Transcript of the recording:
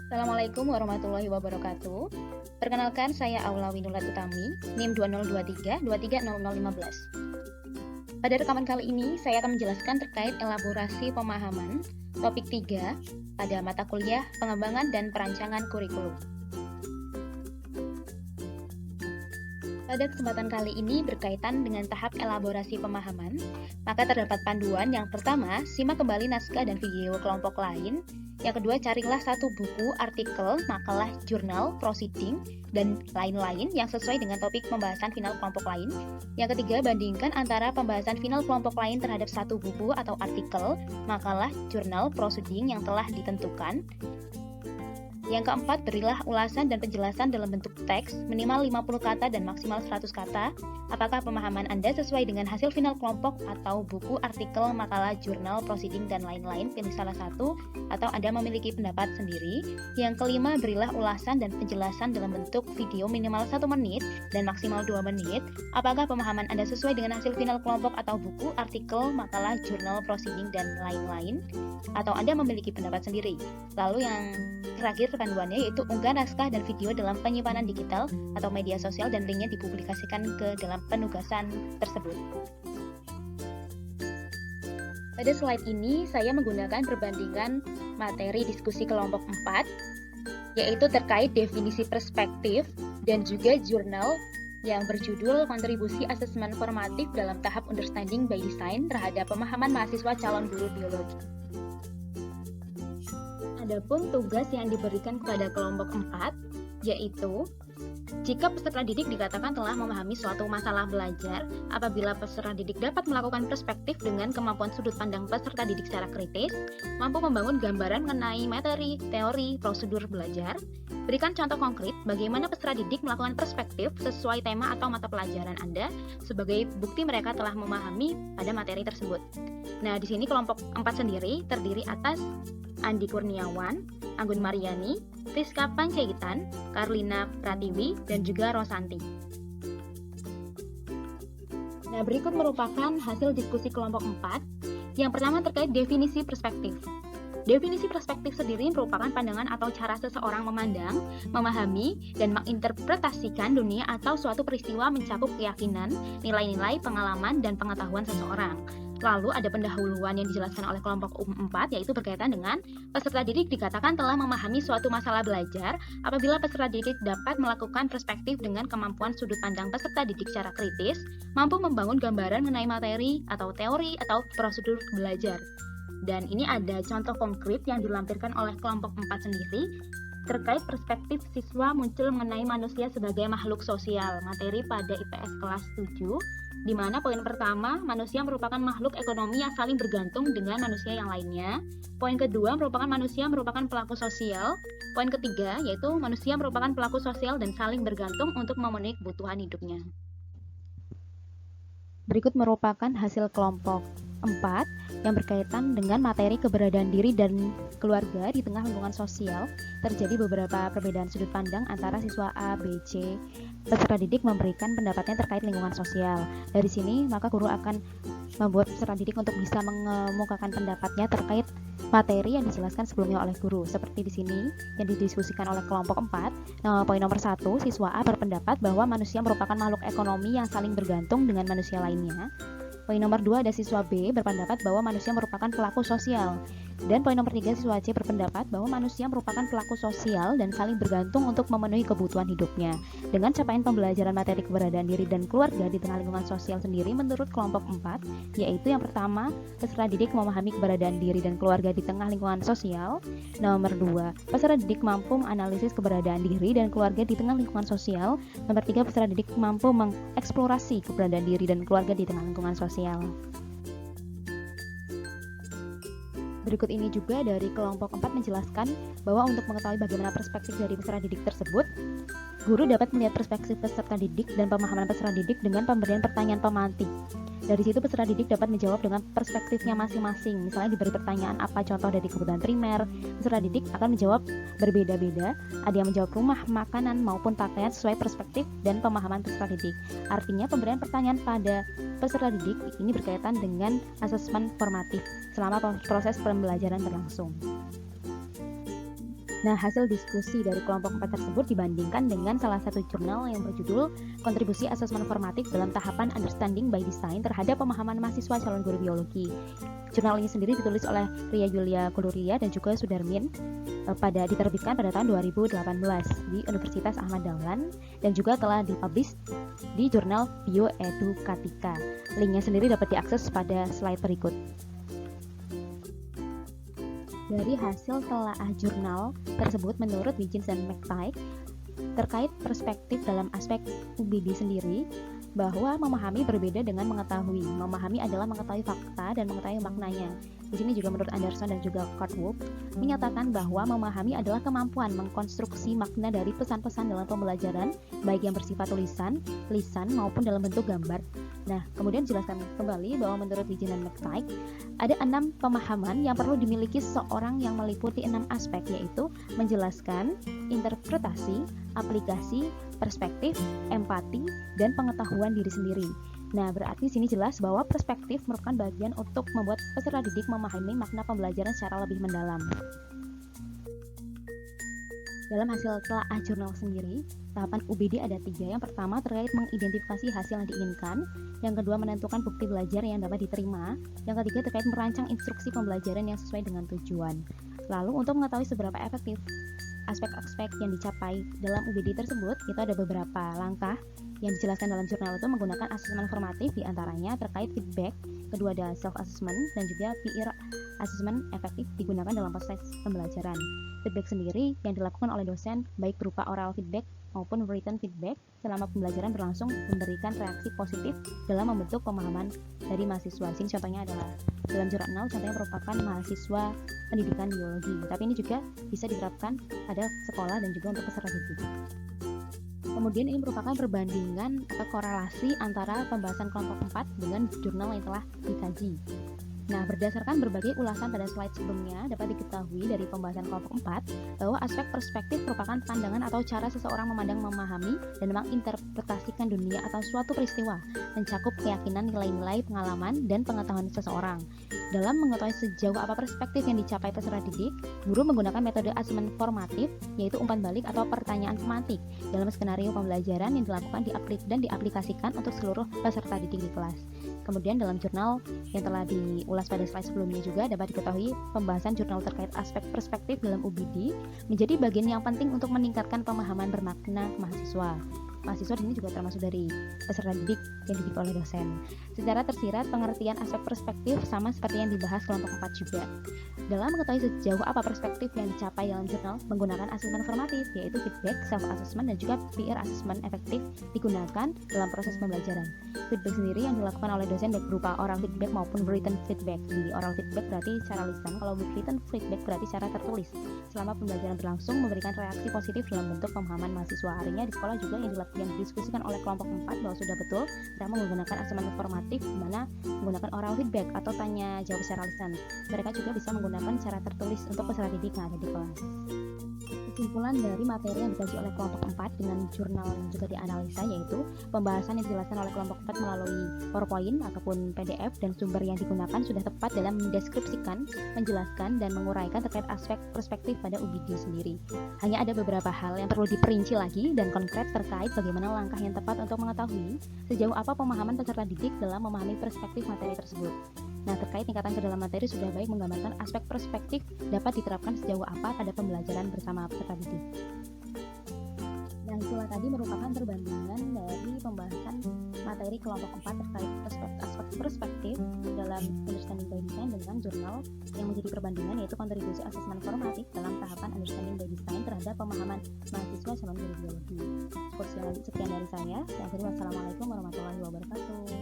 Assalamualaikum warahmatullahi wabarakatuh. Perkenalkan, saya Aula Winulat Utami, NIM 2023 Pada rekaman kali ini, saya akan menjelaskan terkait elaborasi pemahaman topik 3 pada mata kuliah pengembangan dan perancangan kurikulum. Pada kesempatan kali ini berkaitan dengan tahap elaborasi pemahaman, maka terdapat panduan. Yang pertama, simak kembali naskah dan video kelompok lain. Yang kedua, carilah satu buku, artikel, makalah, jurnal, proceeding, dan lain-lain yang sesuai dengan topik pembahasan final kelompok lain. Yang ketiga, bandingkan antara pembahasan final kelompok lain terhadap satu buku atau artikel, makalah, jurnal, proceeding yang telah ditentukan. Yang keempat, berilah ulasan dan penjelasan dalam bentuk teks, minimal 50 kata dan maksimal 100 kata. Apakah pemahaman Anda sesuai dengan hasil final kelompok atau buku, artikel, makalah, jurnal, proceeding, dan lain-lain? Pilih salah satu, atau Anda memiliki pendapat sendiri. Yang kelima, berilah ulasan dan penjelasan dalam bentuk video minimal 1 menit dan maksimal 2 menit. Apakah pemahaman Anda sesuai dengan hasil final kelompok atau buku, artikel, makalah, jurnal, proceeding, dan lain-lain? Atau Anda memiliki pendapat sendiri? Lalu yang terakhir panduannya yaitu unggah naskah dan video dalam penyimpanan digital atau media sosial dan linknya dipublikasikan ke dalam penugasan tersebut. Pada slide ini saya menggunakan perbandingan materi diskusi kelompok 4 yaitu terkait definisi perspektif dan juga jurnal yang berjudul Kontribusi Asesmen Formatif dalam Tahap Understanding by Design terhadap pemahaman mahasiswa calon guru biologi. Adapun tugas yang diberikan kepada kelompok 4 yaitu jika peserta didik dikatakan telah memahami suatu masalah belajar, apabila peserta didik dapat melakukan perspektif dengan kemampuan sudut pandang peserta didik secara kritis, mampu membangun gambaran mengenai materi, teori, prosedur belajar, berikan contoh konkret bagaimana peserta didik melakukan perspektif sesuai tema atau mata pelajaran Anda sebagai bukti mereka telah memahami pada materi tersebut. Nah, di sini kelompok 4 sendiri terdiri atas Andi Kurniawan, Anggun Mariani, Rizka Pancaitan, Karlina Pratiwi, dan juga Rosanti. Nah, berikut merupakan hasil diskusi kelompok 4. Yang pertama terkait definisi perspektif. Definisi perspektif sendiri merupakan pandangan atau cara seseorang memandang, memahami, dan menginterpretasikan dunia atau suatu peristiwa mencakup keyakinan, nilai-nilai, pengalaman, dan pengetahuan seseorang. Lalu ada pendahuluan yang dijelaskan oleh kelompok 4 yaitu berkaitan dengan peserta didik dikatakan telah memahami suatu masalah belajar apabila peserta didik dapat melakukan perspektif dengan kemampuan sudut pandang peserta didik secara kritis, mampu membangun gambaran mengenai materi atau teori atau prosedur belajar. Dan ini ada contoh konkret yang dilampirkan oleh kelompok 4 sendiri terkait perspektif siswa muncul mengenai manusia sebagai makhluk sosial, materi pada IPS kelas 7, di mana poin pertama, manusia merupakan makhluk ekonomi yang saling bergantung dengan manusia yang lainnya. Poin kedua, merupakan manusia merupakan pelaku sosial. Poin ketiga, yaitu manusia merupakan pelaku sosial dan saling bergantung untuk memenuhi kebutuhan hidupnya. Berikut merupakan hasil kelompok 4 yang berkaitan dengan materi keberadaan diri dan keluarga di tengah lingkungan sosial. Terjadi beberapa perbedaan sudut pandang antara siswa A, B, C. Peserta didik memberikan pendapatnya terkait lingkungan sosial. Dari sini, maka guru akan membuat peserta didik untuk bisa mengemukakan pendapatnya terkait materi yang dijelaskan sebelumnya oleh guru. Seperti di sini yang didiskusikan oleh kelompok 4. Poin nomor 1, siswa A berpendapat bahwa manusia merupakan makhluk ekonomi yang saling bergantung dengan manusia lainnya. Poin nomor 2 ada siswa B berpendapat bahwa manusia merupakan pelaku sosial. Dan poin nomor 3 siswa C berpendapat bahwa manusia merupakan pelaku sosial dan saling bergantung untuk memenuhi kebutuhan hidupnya. Dengan capaian pembelajaran materi keberadaan diri dan keluarga di tengah lingkungan sosial sendiri menurut kelompok 4, yaitu yang pertama, peserta didik memahami keberadaan diri dan keluarga di tengah lingkungan sosial. Nomor 2, peserta didik mampu menganalisis keberadaan diri dan keluarga di tengah lingkungan sosial. Nomor 3, peserta didik mampu mengeksplorasi keberadaan diri dan keluarga di tengah lingkungan sosial. Berikut ini juga dari kelompok 4 menjelaskan bahwa untuk mengetahui bagaimana perspektif dari peserta didik tersebut, guru dapat melihat perspektif peserta didik dan pemahaman peserta didik dengan pemberian pertanyaan pemantik. Dari situ peserta didik dapat menjawab dengan perspektifnya masing-masing. Misalnya diberi pertanyaan apa contoh dari kebutuhan primer, peserta didik akan menjawab berbeda-beda. Ada yang menjawab rumah, makanan, maupun pakaian sesuai perspektif dan pemahaman peserta didik. Artinya pemberian pertanyaan pada peserta didik ini berkaitan dengan asesmen formatif selama proses pembelajaran berlangsung. Nah, hasil diskusi dari kelompok 4 tersebut dibandingkan dengan salah satu jurnal yang berjudul Kontribusi Asesmen Formatif dalam Tahapan Understanding by Design terhadap Pemahaman Mahasiswa Calon Guru Biologi. Jurnal ini sendiri ditulis oleh Ria Yulia Kuluria dan juga Sudarmin diterbitkan pada tahun 2018 di Universitas Ahmad Dahlan dan juga telah dipublish di jurnal Bioedukatika. Linknya sendiri dapat diakses pada slide berikut. Dari hasil telaah jurnal tersebut, menurut Wiggins dan McTighe, terkait perspektif dalam aspek UBD sendiri, bahwa memahami berbeda dengan mengetahui. Memahami adalah mengetahui fakta dan mengetahui maknanya. Di sini juga menurut Anderson dan juga Cartwright menyatakan bahwa memahami adalah kemampuan mengkonstruksi makna dari pesan-pesan dalam pembelajaran, baik yang bersifat tulisan, lisan, maupun dalam bentuk gambar. Nah, kemudian jelaskan kembali bahwa menurut Wiggins dan McTighe, ada 6 pemahaman yang perlu dimiliki seorang yang meliputi 6 aspek, yaitu menjelaskan, interpretasi, aplikasi, perspektif, empati, dan pengetahuan diri sendiri. Nah, berarti sini jelas bahwa perspektif merupakan bagian untuk membuat peserta didik memahami makna pembelajaran secara lebih mendalam. Dalam hasil telaah jurnal sendiri, tahapan UBD ada 3. Yang pertama terkait mengidentifikasi hasil yang diinginkan, yang kedua menentukan bukti belajar yang dapat diterima, yang ketiga terkait merancang instruksi pembelajaran yang sesuai dengan tujuan. Lalu untuk mengetahui seberapa efektif aspek-aspek yang dicapai dalam UBD tersebut, itu ada beberapa langkah yang dijelaskan dalam jurnal itu menggunakan asesmen formatif, diantaranya terkait feedback, kedua ada self-assessment, dan juga peer assessment efektif digunakan dalam proses pembelajaran. Feedback sendiri yang dilakukan oleh dosen baik berupa oral feedback maupun written feedback selama pembelajaran berlangsung memberikan reaksi positif dalam membentuk pemahaman dari mahasiswa. Sini contohnya adalah dalam jurnal, contohnya merupakan mahasiswa pendidikan biologi, tapi ini juga bisa diterapkan pada sekolah dan juga untuk peserta didik. Kemudian ini merupakan perbandingan atau korelasi antara pembahasan kelompok 4 dengan jurnal yang telah dikaji. Nah, berdasarkan berbagai ulasan pada slide sebelumnya, dapat diketahui dari pembahasan kelompok 4 bahwa aspek perspektif merupakan pandangan atau cara seseorang memandang, memahami, dan menginterpretasikan dunia atau suatu peristiwa, mencakup keyakinan, nilai-nilai, pengalaman, dan pengetahuan seseorang. Dalam mengetahui sejauh apa perspektif yang dicapai peserta didik, guru menggunakan metode asesmen formatif, yaitu umpan balik atau pertanyaan tematik dalam skenario pembelajaran yang dilakukan dan diaplikasikan untuk seluruh peserta didik di kelas. Kemudian dalam jurnal yang telah diulas pada slide sebelumnya juga dapat diketahui pembahasan jurnal terkait aspek perspektif dalam UBD menjadi bagian yang penting untuk meningkatkan pemahaman bermakna mahasiswa. Mahasiswa ini juga termasuk dari peserta didik yang dididik oleh dosen. Secara tersirat, pengertian aspek perspektif sama seperti yang dibahas kelompok 4 juga. Dalam mengetahui sejauh apa perspektif yang dicapai dalam jurnal menggunakan asesmen formatif, yaitu feedback, self-assessment, dan juga peer assessment efektif digunakan dalam proses pembelajaran. Feedback sendiri yang dilakukan oleh dosen baik berupa oral feedback maupun written feedback. Di oral feedback berarti secara lisan, kalau written feedback berarti secara tertulis. Selama pembelajaran berlangsung memberikan reaksi positif dalam bentuk pemahaman mahasiswa. Artinya di sekolah juga yang didiskusikan oleh kelompok 4 bahwa sudah betul mereka menggunakan asesmen formatif di mana menggunakan oral feedback atau tanya jawab secara lisan. Mereka juga bisa menggunakan cara tertulis untuk peserta didik yang ada di kelas. Kesimpulan dari materi yang dikaji oleh kelompok 4 dengan jurnal yang juga dianalisa, yaitu pembahasan yang dijelaskan oleh kelompok 4 melalui PowerPoint ataupun PDF dan sumber yang digunakan sudah tepat dalam mendeskripsikan, menjelaskan, dan menguraikan terkait aspek perspektif pada UBD sendiri. Hanya ada beberapa hal yang perlu diperinci lagi dan konkret terkait bagaimana langkah yang tepat untuk mengetahui sejauh apa pemahaman peserta didik dalam memahami perspektif materi tersebut. Nah, terkait tingkatan ke dalam materi sudah baik menggambarkan aspek perspektif dapat diterapkan sejauh apa pada pembelajaran bersama peserta didik. Nah, itulah tadi merupakan perbandingan dari pembahasan materi kelompok 4 terkait aspek perspektif dalam Understanding by Design dengan jurnal yang menjadi perbandingan, yaitu kontribusi asesmen formatif dalam tahapan Understanding by Design terhadap pemahaman mahasiswa calon guru biologi. Sekian dari saya. Wassalamualaikum warahmatullahi wabarakatuh.